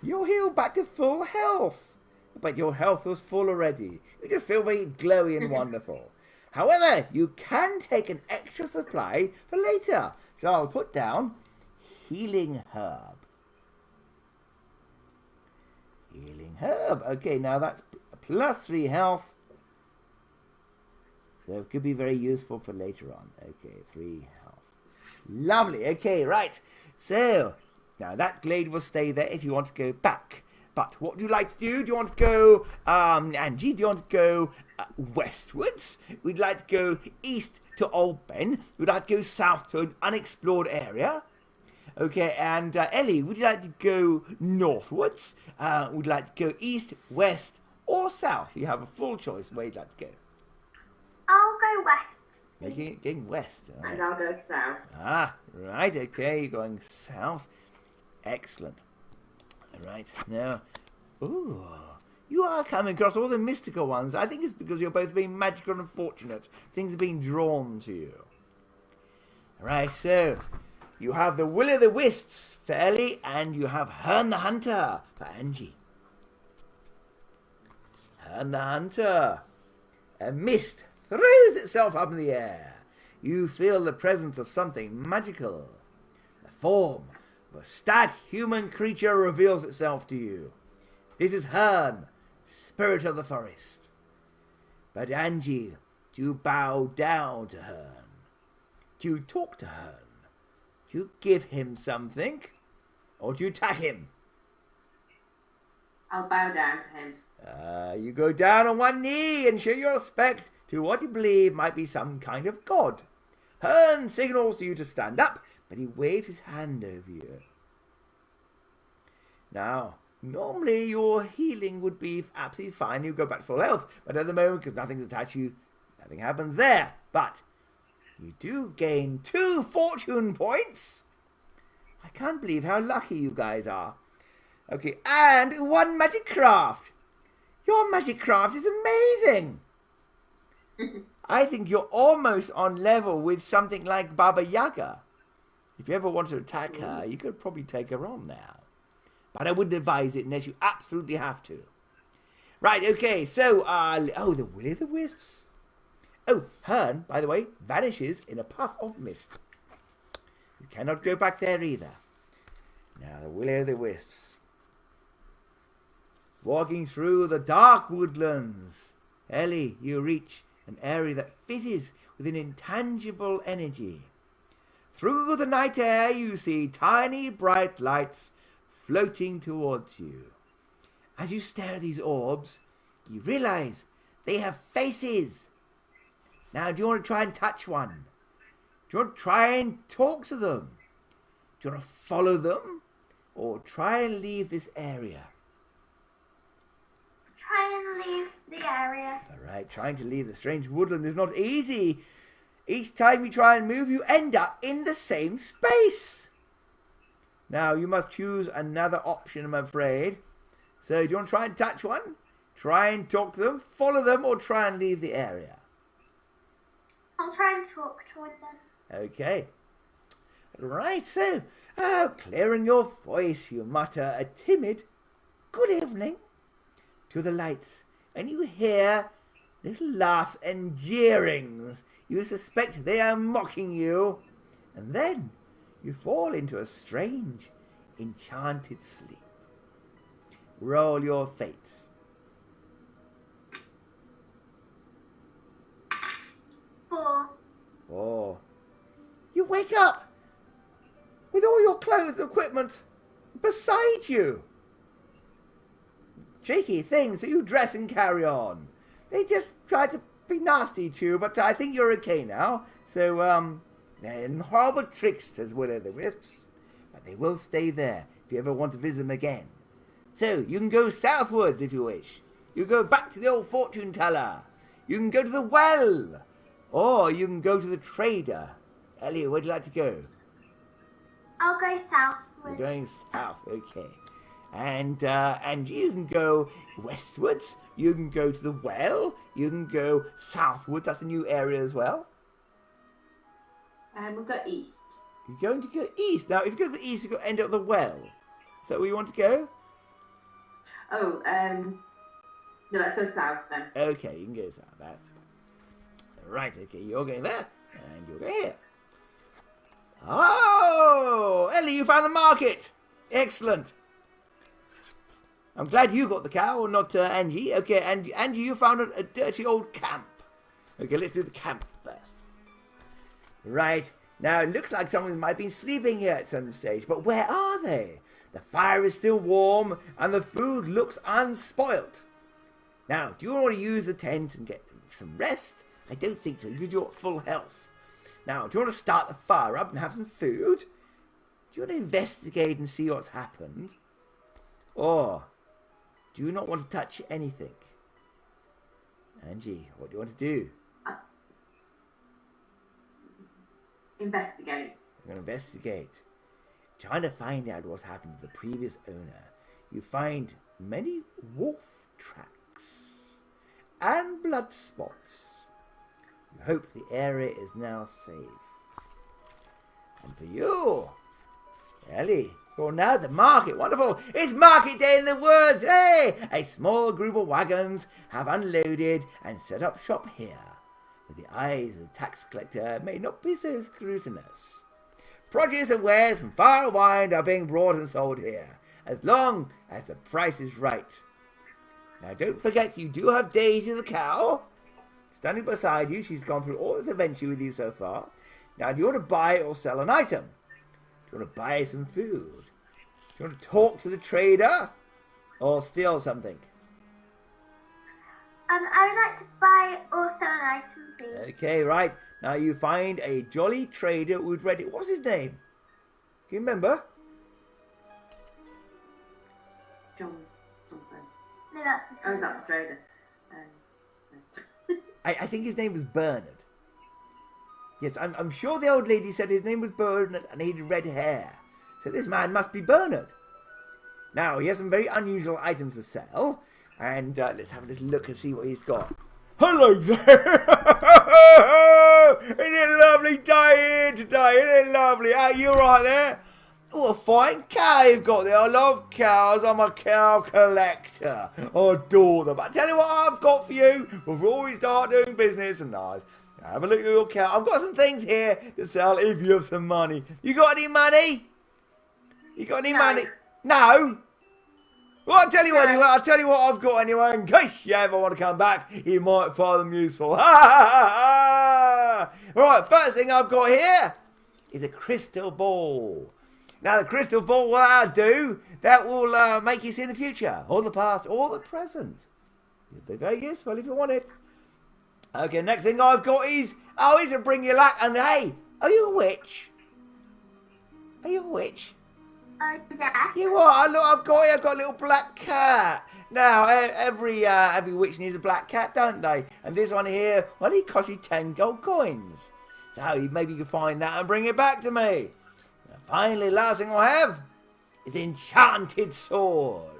You're healed back to full health. But your health was full already. You just feel very glowy and wonderful. However, you can take an extra supply for later. So I'll put down healing herb. Healing herb. Okay, now that's plus 3 health. So it could be very useful for later on. Okay, 3 health. Lovely. Okay, right. So now that glade will stay there if you want to go back. But what do you like to do? Do you want to go, Angie, do you want to go westwards? We'd like to go east to Old Ben. We'd like to go south to an unexplored area. Okay, and Ellie, would you like to go northwards? Would you like to go east, west, or south? You have a full choice where you'd like to go. I'll go west. Okay, going west. All right. And I'll go south. Ah, right, okay, you're going south. Excellent. All right, now, ooh, you are coming across all the mystical ones. I think it's because you're both being magical and fortunate. Things are being drawn to you. All right, so you have the Will-o'-the-Wisps for Ellie, and you have Hern the Hunter for Angie. Hern the Hunter. A mist throws itself up in the air. You feel the presence of something magical. The form of a stag human creature reveals itself to you. This is Hern, spirit of the forest. But Angie, do you bow down to Hern? Do you talk to Hern? Do you give him something? Or do you attack him? I'll bow down to him. You go down on one knee and show your respect to what you believe might be some kind of god. Hern signals to you to stand up, but he waves his hand over you. Now, normally your healing would be absolutely fine. You go back to full health, but at the moment, because nothing's attached to you, nothing happens there. But you do gain 2 fortune points. I can't believe how lucky you guys are. Okay, and 1 magic craft. Your magic craft is amazing. I think you're almost on level with something like Baba Yaga. If you ever want to attack her, you could probably take her on now. But I wouldn't advise it unless you absolutely have to. Right, okay, so, oh, the Will-o'-the-Wisps. Oh, Hern, by the way, vanishes in a puff of mist. You cannot go back there either. Now, the Will-o'-the-Wisps. Walking through the dark woodlands. Ellie, you reach an area that fizzes with an intangible energy. Through the night air, you see tiny bright lights floating towards you. As you stare at these orbs, you realize they have faces. Now, do you want to try and touch one? Do you want to try and talk to them? Do you want to follow them? Or try and leave this area? Try and leave the area. All right, trying to leave the strange woodland is not easy. Each time you try and move, you end up in the same space. Now, you must choose another option, I'm afraid. So, do you want to try and touch one? Try and talk to them, follow them, or try and leave the area? I'll try and talk toward them. Okay. Right, so, clearing your voice, you mutter a timid, "Good evening," to the lights, and you hear little laughs and jeerings. You suspect they are mocking you, and then you fall into a strange, enchanted sleep. Roll your fate. 4. 4. You wake up with all your clothes and equipment beside you. Cheeky things that you dress and carry on. They just tried to be nasty to you, but I think you're okay now. So, they're horrible tricksters, Will-o'-the-Wisps, but they will stay there if you ever want to visit them again. So, you can go southwards if you wish. You go back to the old fortune teller. You can go to the well. Or you can go to the trader. Elliot, where'd you like to go? I'll go south. You're going south, okay. And you can go westwards. You can go to the well. You can go southwards. That's a new area as well. We'll go east. You're going to go east. Now, if you go to the east, you've got to end up at the well. Is that where you want to go? Oh, no, let's go south then. Okay, you can go south. That's fine. Right, okay, you're going there, and you're going here. Oh, Ellie, you found the market. Excellent. I'm glad you got the cow, not Angie. Okay, and Angie, you found a dirty old camp. Okay, let's do the camp first. Right, now it looks like someone might have been sleeping here at some stage, but where are they? The fire is still warm, and the food looks unspoilt. Now, do you want to use the tent and get some rest? I don't think so, you're at full health. Now, do you want to start the fire up and have some food? Do you want to investigate and see what's happened? Or do you not want to touch anything? Angie, what do you want to do? Investigate. I'm going to investigate. Trying to find out what's happened to the previous owner. You find many wolf tracks and blood spots. You hope the area is now safe. And for you, Ellie, you're now at the market. Wonderful. It's market day in the woods. Hey! A small group of wagons have unloaded and set up shop here. But the eyes of the tax collector may not be so scrutinous. Produce and wares from far and wide are being brought and sold here, as long as the price is right. Now don't forget you do have Daisy the cow. Standing beside you, she's gone through all this adventure with you so far. Now do you want to buy or sell an item? Do you want to buy some food? Do you want to talk to the trader? Or steal something? I would like to buy or sell an item, please. Okay, right. Now you find a jolly trader who's ready. What's his name? Do you remember? John something. No, that's the Oh, is that the trader? I think his name was Bernard. Yes, I'm sure the old lady said his name was Bernard and he had red hair. So this man must be Bernard. Now, he has some very unusual items to sell. And let's have a little look and see what he's got. Hello there! Isn't it lovely day here today? Isn't it lovely? Are you right there? Oh, a fine cow you've got there. I love cows. I'm a cow collector. I adore them. I tell you what I've got for you before we start doing business. And nice. Have a look at your cow. I've got some things here to sell if you have some money. You got any money? You got any money? No? Well, I'll tell you what, anyway. I'll tell you what I've got anyway. In case you ever want to come back, you might find them useful. Right, first thing I've got here is a crystal ball. Now, the crystal ball, what I'll do, that will make you see the future, or the past, or the present. It'll be very useful if you want it. Okay, next thing I've got is, he's to bring you luck. And hey, are you a witch? Are you a witch? Yeah. You are. Look, I've got a little black cat. Now, every witch needs a black cat, don't they? And this one here, well, he costs you 10 gold coins. So maybe you can find that and bring it back to me. And finally, last thing I have is the enchanted sword.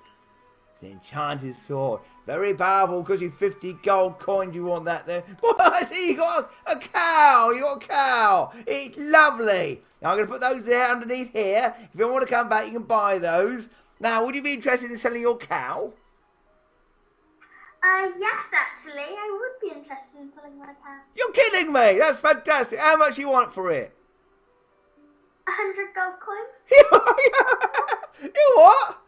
It's the enchanted sword. Very powerful because you 50 gold coins. You want that there? Well, I see you got a cow. You got a cow. It's lovely. Now, I'm going to put those there underneath here. If you want to come back, you can buy those. Now, would you be interested in selling your cow? Yes, actually. I would be interested in selling my cow. You're kidding me. That's fantastic. How much you want for it? 100 gold coins. You what?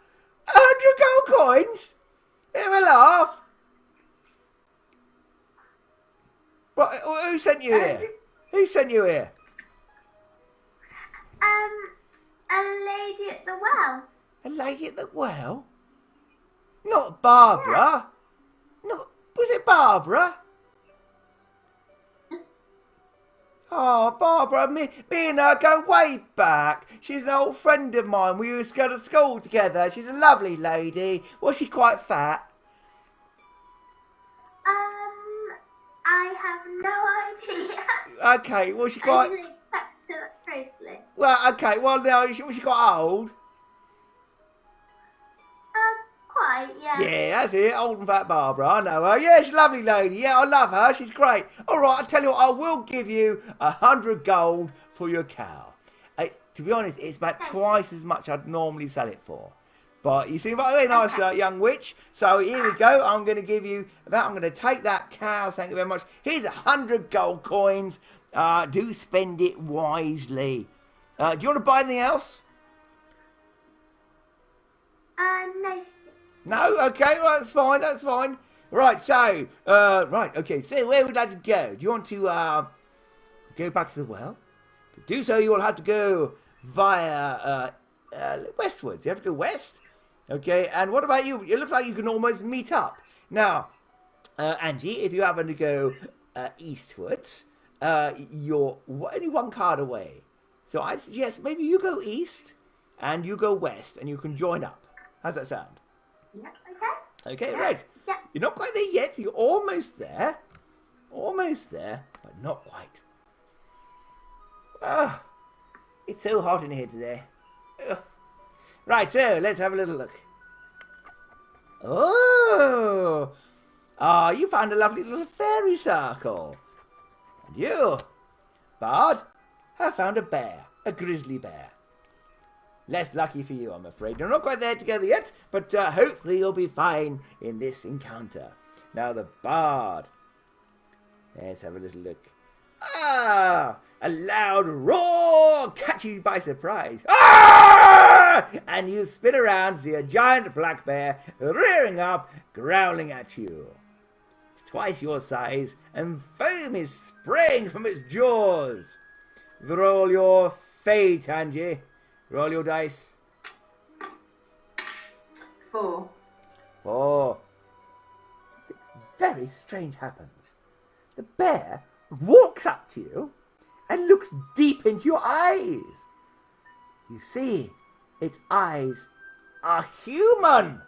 100 gold coins? Have a laugh. Right, who sent you here? Who sent you here? A lady at the well. A lady at the well? Not Barbara. No, was it Barbara? Oh, Barbara, me and her go way back. She's an old friend of mine. We used to go to school together. She's a lovely lady. Was she quite fat? I have no idea. Okay, was she I quite... didn't expect to look closely. Well, okay. Well, no, she got old. Quite, yeah. Yeah, that's it. Old and fat Barbara. I know her. Yeah, she's a lovely lady. Yeah, I love her. She's great. All right, I'll tell you what. I will give you 100 gold for your cow. To be honest, it's about twice as much I'd normally sell it for. But you seem like a very nice young witch. So here we go. I'm going to give you that. I'm going to take that cow. Thank you very much. Here's 100 gold coins. Do spend it wisely. Do you want to buy anything else? No. No? Okay, well, that's fine, that's fine. Right, so, okay, so where would you like to go? Do you want to, go back to the well? To do so, you will have to go via, westwards. You have to go west. Okay, and what about you? It looks like you can almost meet up. Now, Angie, if you happen to go, eastwards, you're only one card away. So I suggest maybe you go east, and you go west, and you can join up. How's that sound? Yeah. Okay. Okay, Yeah. right. Yeah. You're not quite there yet. You're almost there. Almost there, but not quite. Ah, it's so hot in here today. Ugh. Right, so let's have a little look. Oh! You found a lovely little fairy circle. And you, Bard, have found a bear, a grizzly bear. Less lucky for you, I'm afraid. You're not quite there together yet, but hopefully you'll be fine in this encounter. Now the Bard. Let's have a little look. Ah! A loud roar catches you by surprise. Ah! And you spin around, see a giant black bear rearing up, growling at you. It's twice your size, and foam is spraying from its jaws. Roll your fate, Angie. Roll your dice. 4. 4. Something very strange happens. The bear walks up to you and looks deep into your eyes. You see, its eyes are human.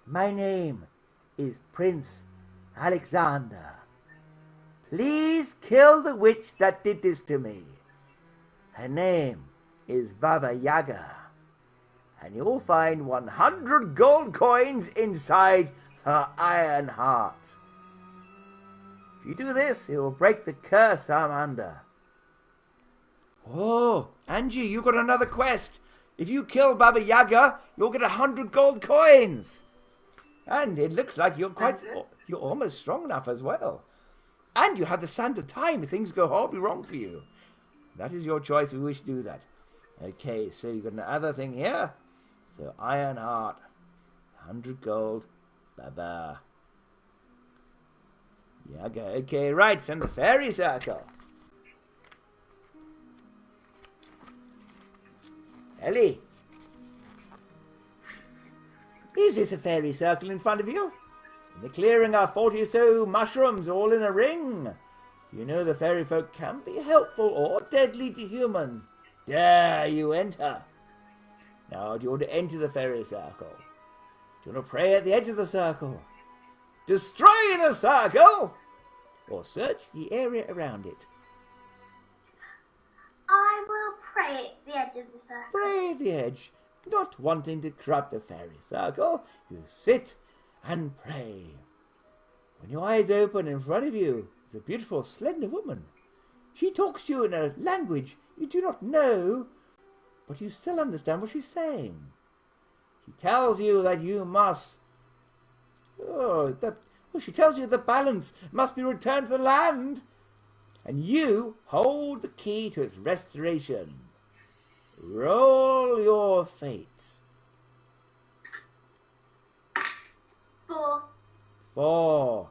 My name is Prince Alexander. Please kill the witch that did this to me. Her name is Baba Yaga, and you'll find 100 gold coins inside her iron heart. If you do this, it will break the curse I'm under. Oh, Angie, you got another quest. If you kill Baba Yaga, you'll get 100 gold coins. And it looks like you're almost strong enough as well. And you have the sand of time if things go horribly wrong for you. That is your choice if you wish to do that. Okay, so you've got another thing here. So, iron heart. 100 gold. Baba. Yaga. Okay, right. Send the fairy circle. Ellie. Is this a fairy circle in front of you? In the clearing are 40 or so mushrooms all in a ring. You know the fairy folk can be helpful or deadly to humans. Dare you enter? Now, do you want to enter the fairy circle? Do you want to pray at the edge of the circle? Destroy the circle? Or search the area around it? I will pray at the edge of the circle. Pray at the edge. Not wanting to corrupt the fairy circle, you sit and pray. When your eyes open in front of you is a beautiful, slender woman. She talks to you in a language you do not know, but you still understand what she's saying. She tells you that you must... she tells you the balance must be returned to the land, and you hold the key to its restoration. Roll your fate. 4. 4.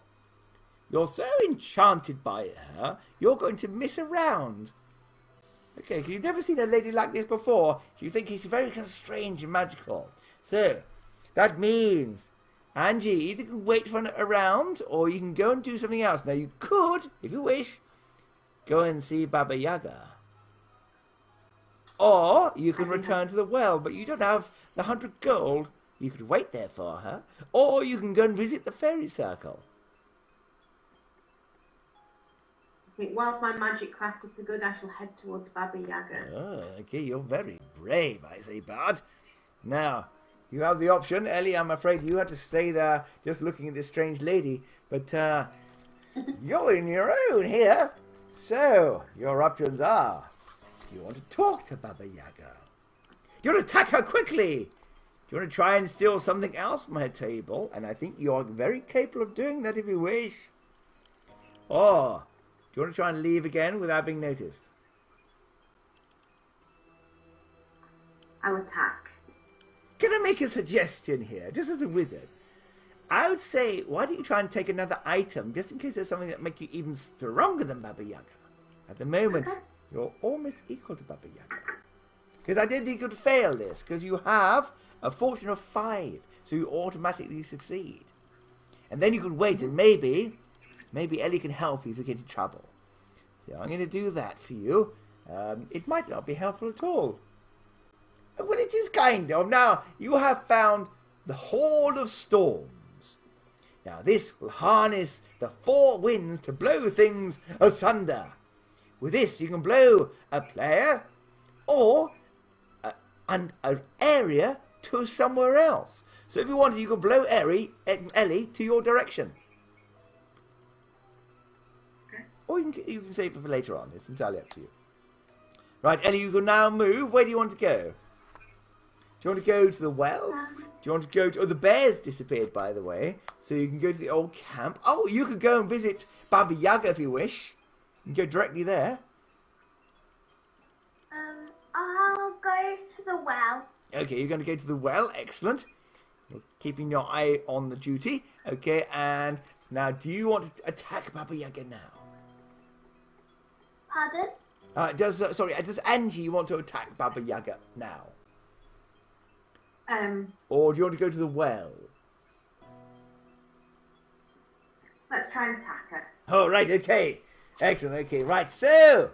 You're so enchanted by her, you're going to miss a round. Okay, you've never seen a lady like this before. You think he's very strange and magical. So, that means, Angie, either can wait for a round, or you can go and do something else. Now, you could, if you wish, go and see Baba Yaga. Or you can return to the well, but you don't have the 100 gold. You could wait there for her. Or you can go and visit the fairy circle. think whilst my magic craft is so good, I shall head towards Baba Yaga. Oh, okay, you're very brave, I say, Bard. Now, you have the option. Ellie, I'm afraid you have to stay there just looking at this strange lady. But you're in your own here. So, your options are, do you want to talk to Baba Yaga? Do you want to attack her quickly? Do you want to try and steal something else from her table? And I think you're very capable of doing that if you wish. Or, do you want to try and leave again without being noticed? I'll attack. Can I make a suggestion here, just as a wizard? I would say, why don't you try and take another item, just in case there's something that makes you even stronger than Baba Yaga. At the moment, you're almost equal to Baba Yaga. Because I didn't think you could fail this, because you have a fortune of 5, so you automatically succeed. And then you could wait, and maybe Ellie can help you if you get in trouble. So I'm going to do that for you. It might not be helpful at all. Well, it is kind of. Now, you have found the Hall of Storms. Now, this will harness the 4 winds to blow things asunder. With this, you can blow a player or an area to somewhere else. So if you wanted, you could blow Ellie to your direction. Okay. Or you can save it for later on. It's entirely up to you. Right, Ellie, you can now move. Where do you want to go? Do you want to go to the well? Do you want to go to... Oh, the bear's disappeared, by the way. So you can go to the old camp. Oh, you could go and visit Baba Yaga if you wish. You can go directly there. I'll go to the well. Okay, you're going to go to the well. Excellent. You're keeping your eye on the duty. Okay, and now do you want to attack Baba Yaga now? Pardon? Does Angie want to attack Baba Yaga now? Or Or do you want to go to the well? let's try and attack her. Oh, right, okay. Excellent, okay, right. So,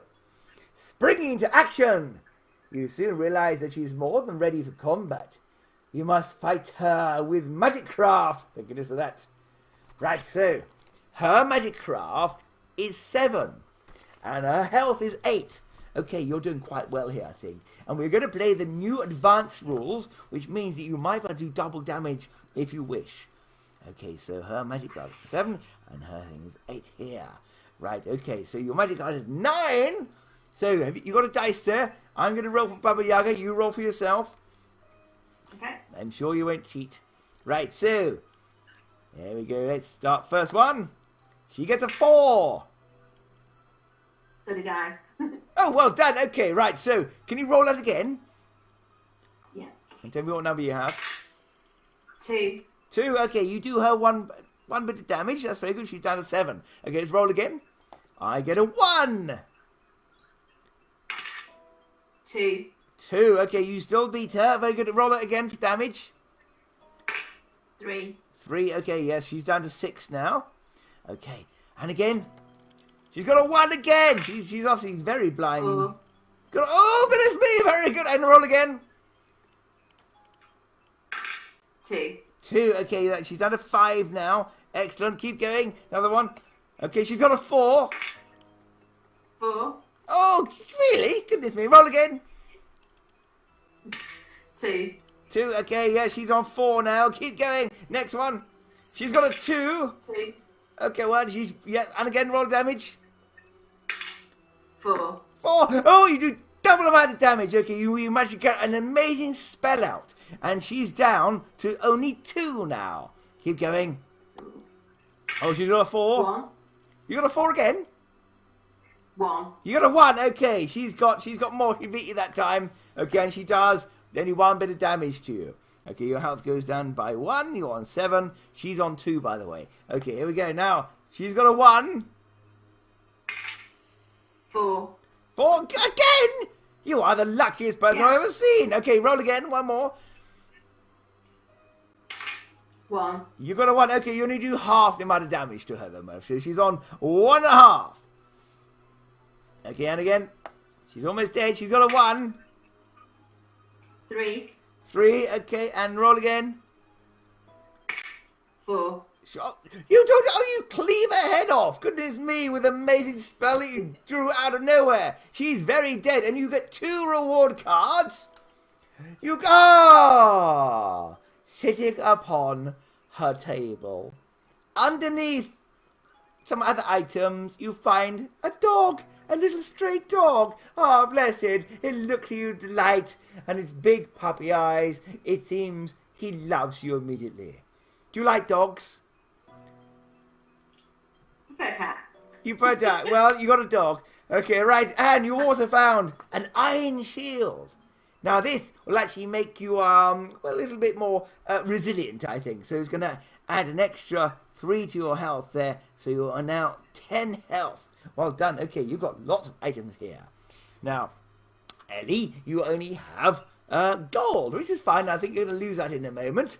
springing into action, you soon realize that she's more than ready for combat. You must fight her with magic craft. Thank goodness for that. Right, so, her magic craft is 7, and her health is 8. Okay, you're doing quite well here, I think. And we're going to play the new advanced rules, which means that you might want to do double damage if you wish. Okay, so her magic card is 7, and her thing is 8 here. Right, okay, so your magic card is 9. So, have you got a dice there? I'm going to roll for Baba Yaga, you roll for yourself. Okay. I'm sure you won't cheat. Right, so, there we go, let's start first one. She gets a 4. So did I. Oh, well done, okay, right, so, can you roll that again? Yeah. And tell me what number you have. 2. 2, okay, you do her one bit of damage. That's very good. She's down to 7. Okay, let's roll again. I get a 1. 2. 2, okay, you still beat her. Very good. Roll it again for damage. 3. 3, okay, yes, she's down to 6 now. Okay, and again. She's got a 1 again. She's obviously very blind. 4. Oh, goodness me, very good. And roll again. 2. 2, okay, she's down to 5 now. Excellent, keep going. Another one. Okay, she's got a 4. 4. Oh, really? Goodness me. Roll again. 2. 2, okay, yeah, she's on 4 now. Keep going. Next one. She's got a 2. 2. Okay, well, yeah, and again, roll damage. 4. 4. Oh, you do double amount of damage. Okay, you managed to get an amazing spell out. And she's down to only 2 now. Keep going. Oh, she's got a 4. 1. You got a 4 again? 1. You got a 1. Okay, she's got more. She beat you that time. Okay, and she does only 1 bit of damage to you. Okay, your health goes down by 1. You're on 7. She's on 2, by the way. Okay, here we go. Now, she's got a 1. 4. 4 again! You are the luckiest person I've ever seen. Okay, roll again. One more. 1. You got a 1. Okay, you only do half the amount of damage to her, though. So she's on 1.5. Okay, and again. She's almost dead. She's got a 1. 3. 3. Okay, and roll again. 4. You don't. Oh, you cleave her head off. Goodness me, with amazing spell that you drew out of nowhere. She's very dead, and you get 2 reward cards. You go sitting upon her table. Underneath some other items, you find a dog, a little stray dog. Ah, bless it. It looks at you with delight, and its big puppy eyes. It seems he loves you immediately. Do you like dogs? I prefer cats. You prefer that? Well, you got a dog. Okay, right. And you also found an iron shield. Now this will actually make you a little bit more resilient, I think. So it's going to add an extra 3 to your health there. So you are now 10 health. Well done. Okay, you've got lots of items here. Now, Ellie, you only have gold, which is fine. I think you're going to lose that in a moment.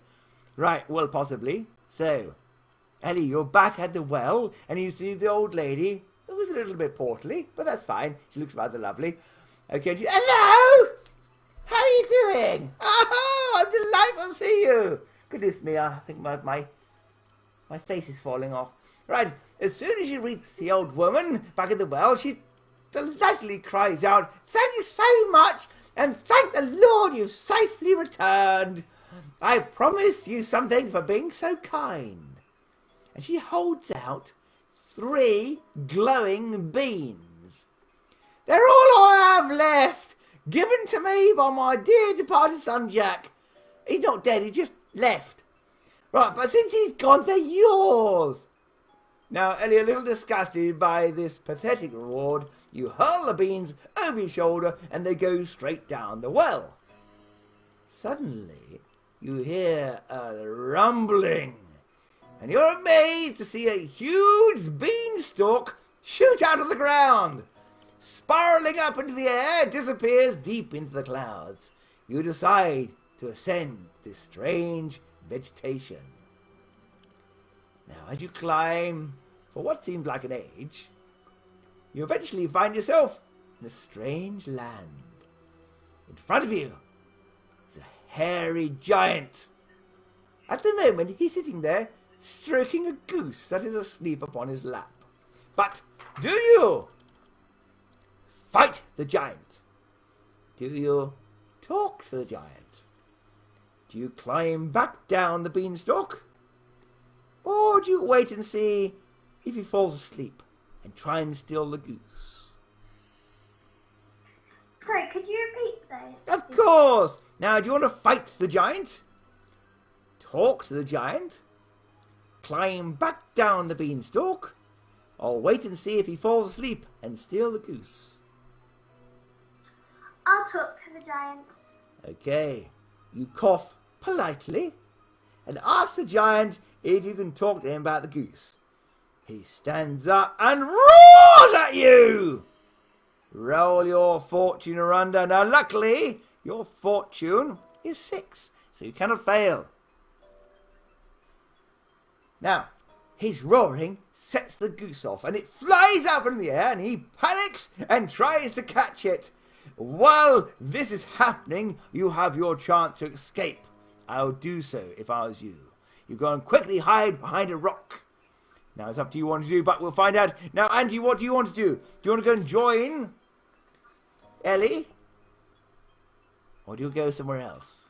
Right, well, possibly. So, Ellie, you're back at the well, and you see the old lady, who was a little bit portly, but that's fine. She looks rather lovely. Okay, hello! How are you doing? Oh, I'm delightful to see you. Goodness me, I think my face is falling off. Right, as soon as you reach the old woman back at the well, she delightedly cries out, "Thank you so much, and thank the Lord you've safely returned. I promise you something for being so kind." And she holds out 3 glowing beans. "They're all I have left, given to me by my dear departed son Jack. He's not dead, he just left. Right, but since he's gone, they're yours." Now, Ellie, a little disgusted by this pathetic reward, you hurl the beans over your shoulder and they go straight down the well. Suddenly, you hear a rumbling, and you're amazed to see a huge beanstalk shoot out of the ground. Spiraling up into the air, disappears deep into the clouds. You decide to ascend this strange vegetation. Now, as you climb for what seems like an age, you eventually find yourself in a strange land. In front of you is a hairy giant. At the moment, he's sitting there stroking a goose that is asleep upon his lap. But do you fight the giant? Do you talk to the giant? Do you climb back down the beanstalk? Or do you wait and see if he falls asleep and try and steal the goose? Sorry, could you repeat those? Of course! Now, do you want to fight the giant? Talk to the giant? Climb back down the beanstalk? Or wait and see if he falls asleep and steal the goose? I'll talk to the giant. Okay, you cough politely and ask the giant if you can talk to him about the goose. He stands up and roars at you! Roll your fortune around. Now, luckily, your fortune is 6, so you cannot fail. Now, his roaring sets the goose off, and it flies up in the air, and he panics and tries to catch it. While this is happening, you have your chance to escape. I would do so if I was you. You go and quickly hide behind a rock. Now, it's up to you what to do, but we'll find out. Now, Angie, what do you want to do? Do you want to go and join Ellie? Or do you go somewhere else?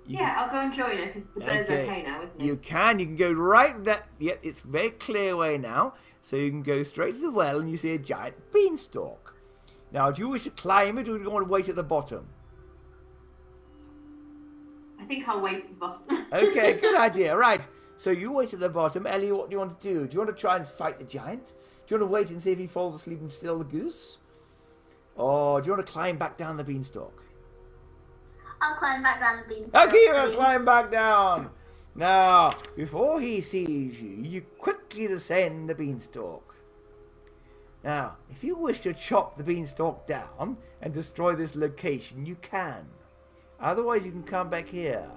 Yeah, I'll go and join her because the bird's okay now, isn't it? You can go right that. Yeah, it's a very clear way now. So you can go straight to the well and you see a giant beanstalk. Now, do you wish to climb it or do you want to wait at the bottom? I think I'll wait at the bottom. Okay, good idea. Right. So you wait at the bottom. Ellie, what do you want to do? Do you want to try and fight the giant? Do you want to wait and see if he falls asleep and steal the goose? Or do you want to climb back down the beanstalk? I'll climb back down the beanstalk. Okay, you're going to climb back down. Now, before he sees you, you quickly descend the beanstalk. Now, if you wish to chop the beanstalk down and destroy this location, you can. Otherwise, you can come back here.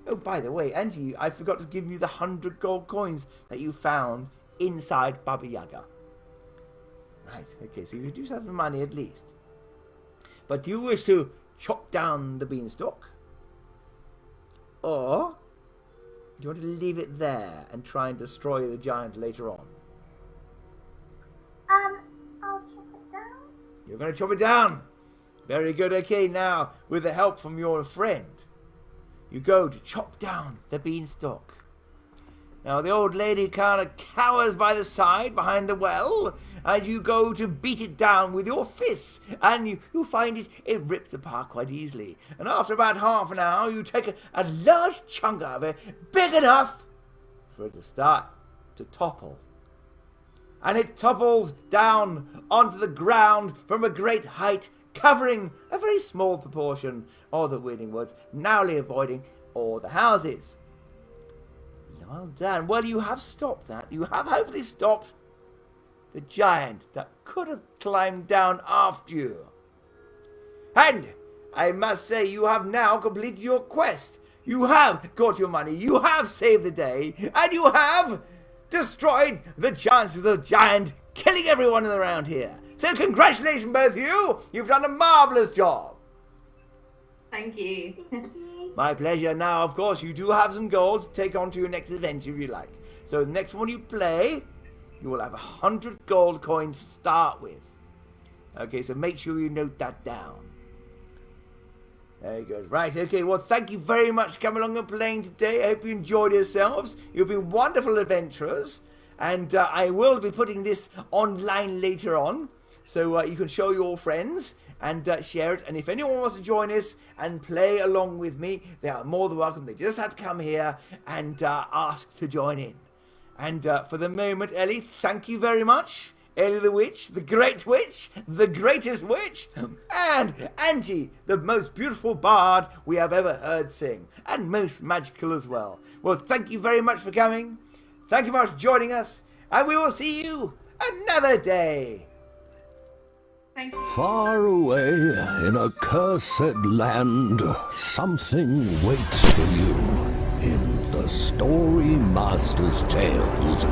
Oh, by the way, Angie, I forgot to give you the 100 gold coins that you found inside Baba Yaga. Right, okay, so you do have the money at least. But do you wish to chop down the beanstalk? Or do you want to leave it there and try and destroy the giant later on? I'll chop it down. You're going to chop it down. Very good. Okay, now, with the help from your friend, you go to chop down the beanstalk. Now, the old lady kind of cowers by the side behind the well, and you go to beat it down with your fists, and you find it rips apart quite easily. And after about half an hour, you take a large chunk of it, big enough for it to start to topple. And it topples down onto the ground from a great height, covering a very small proportion of the Wailing Woods, narrowly avoiding all the houses. Well done. Well, you have stopped that. You have hopefully stopped the giant that could have climbed down after you. And I must say, you have now completed your quest. You have got your money. You have saved the day. And you have destroyed the chance of the giant killing everyone around here. So congratulations, both of you. You've done a marvellous job. Thank you. My pleasure. Now, of course, you do have some gold to take on to your next adventure if you like. So the next one you play, you will have 100 gold coins to start with. Okay, so make sure you note that down. Very good. Right, okay, well, thank you very much for coming along and playing today. I hope you enjoyed yourselves. You've been wonderful adventurers. And I will be putting this online later on, so you can show your friends and share it. And if anyone wants to join us and play along with me, they are more than welcome. They just have to come here and ask to join in. And for the moment, Ellie, thank you very much. Ellie the Witch, the Great Witch, the Greatest Witch, and Angie, the most beautiful bard we have ever heard sing, and most magical as well. Well, thank you very much for coming. Thank you very much for joining us, and we will see you another day. Thank you. Far away in a cursed land, something waits for you in the Storymaster's Tales.